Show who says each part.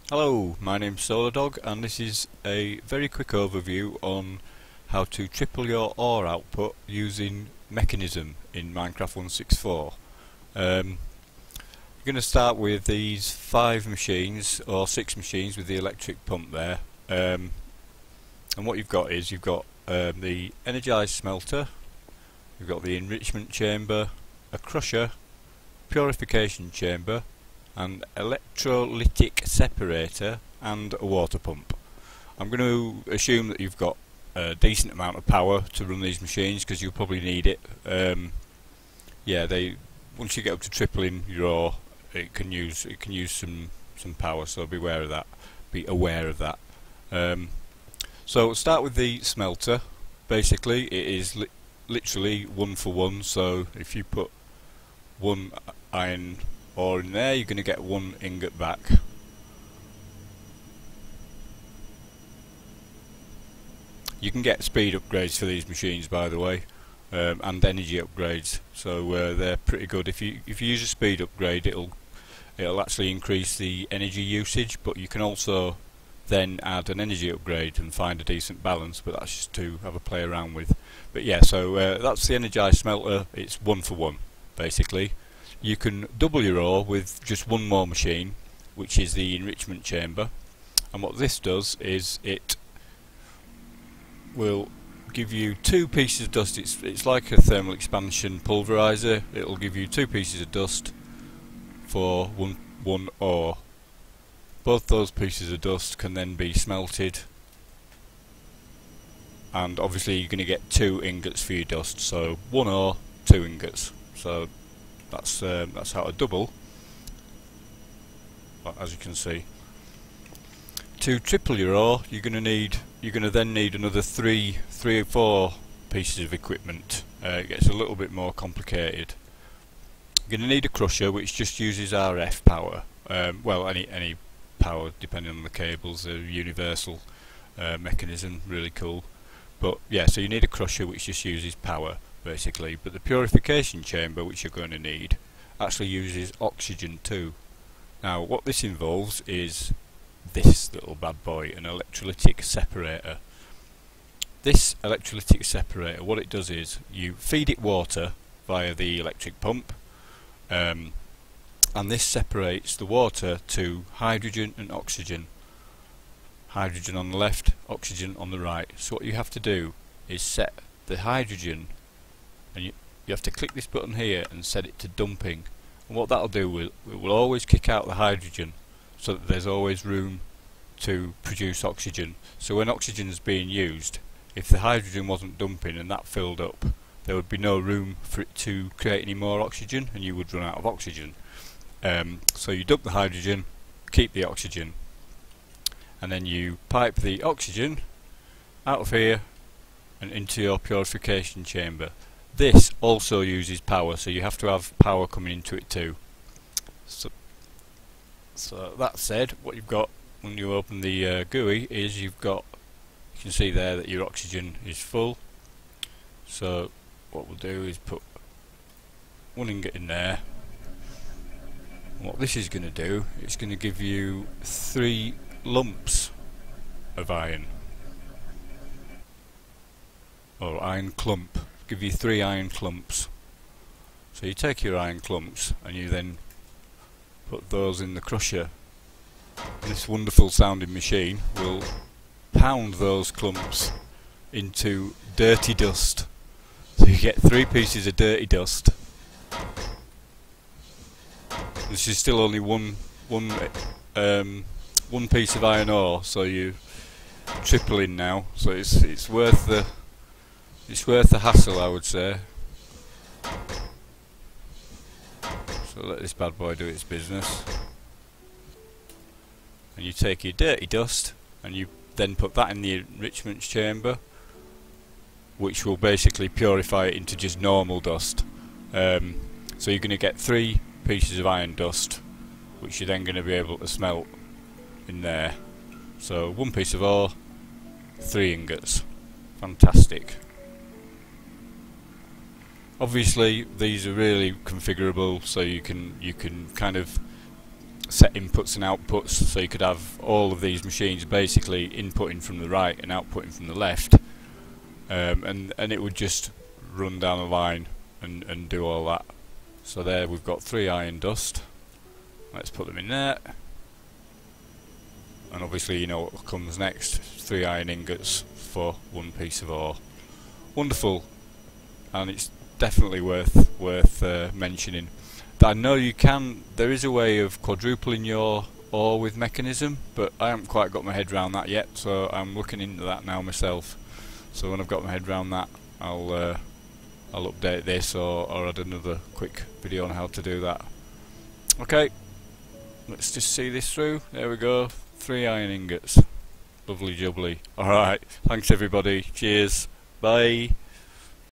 Speaker 1: Hello, my name's Solerdog and this is a very quick overview on how to triple your ore output using Mekanism in Minecraft 1.6.4. You're going to start with these 5 machines or 6 machines with the electric pump there, and what you've got is the energized smelter, you've got the enrichment chamber, a crusher, purification chamber, an electrolytic separator and a water pump. I'm going to assume that you've got a decent amount of power to run these machines because you'll probably need it. Once you get up to tripling your ore, it can use some power, so be aware of that. So we'll start with the smelter. Basically, it is literally 1 for 1. So if you put 1 iron ore in there, you're going to get 1 ingot back. You can get speed upgrades for these machines, by the way, and energy upgrades. So they're pretty good. If you use a speed upgrade, it'll actually increase the energy usage, but you can also then add an energy upgrade and find a decent balance. But that's just to have a play around with. But yeah, so that's the energized smelter. It's 1 for 1, basically. You can double your ore with just 1 more machine, which is the enrichment chamber, and what this does is it will give you 2 pieces of dust. It's like a thermal expansion pulverizer. It'll give you 2 pieces of dust for one ore. Both those pieces of dust can then be smelted, and obviously you're going to get 2 ingots for your dust. So 1 ore, 2 ingots. So that's how to double, as you can see. To triple your ore, you're going to then need another 3 or 4 pieces of equipment. It gets a little bit more complicated. You're going to need a crusher, which just uses RF power. Well, any power depending on the cables. A universal mechanism, really cool. But yeah, so you need a crusher which just uses power, basically. But the purification chamber, which you're going to need, actually uses oxygen too. Now what this involves is this little bad boy, an electrolytic separator. This electrolytic separator, what it does is you feed it water via the electric pump, and this separates the water to hydrogen and oxygen. Hydrogen on the left, oxygen on the right. So what you have to do is set the hydrogen, and you have to click this button here and set it to dumping, and what that'll do, it will always kick out the hydrogen so that there's always room to produce oxygen. So when oxygen is being used, if the hydrogen wasn't dumping and that filled up, there would be no room for it to create any more oxygen, and you would run out of oxygen. So you dump the hydrogen, keep the oxygen, and then you pipe the oxygen out of here and into your purification chamber. This also uses power, so you have to have power coming into it too. So that said, what you've got when you open the GUI is you can see there that your oxygen is full. So what we'll do is put 1 ingot in there. And what this is going to do, it's going to give you 3 lumps of iron, or iron clump. Give you 3 iron clumps. So you take your iron clumps and you then put those in the crusher. This wonderful sounding machine will pound those clumps into dirty dust. So you get 3 pieces of dirty dust. This is still only one piece of iron ore, so you tripling now. So it's worth the hassle, I would say. So let this bad boy do its business. And you take your dirty dust and you then put that in the enrichment chamber, which will basically purify it into just normal dust. So you're going to get 3 pieces of iron dust, which you're then going to be able to smelt in there. So 1 piece of ore, 3 ingots. Fantastic. Obviously these are really configurable, so you can kind of set inputs and outputs, so you could have all of these machines basically inputting from the right and outputting from the left, and it would just run down the line and do all that. So there we've got 3 iron dust. Let's put them in there, and obviously you know what comes next: 3 iron ingots for 1 piece of ore. Wonderful, and it's definitely worth mentioning that I know you can. There is a way of quadrupling your ore with Mekanism, but I haven't quite got my head around that yet, so I'm looking into that now myself. So when I've got my head around that, I'll update this or add another quick video on how to do that. Okay, let's just see this through. There we go, 3 iron ingots. Lovely jubbly. Alright, thanks everybody. Cheers. Bye.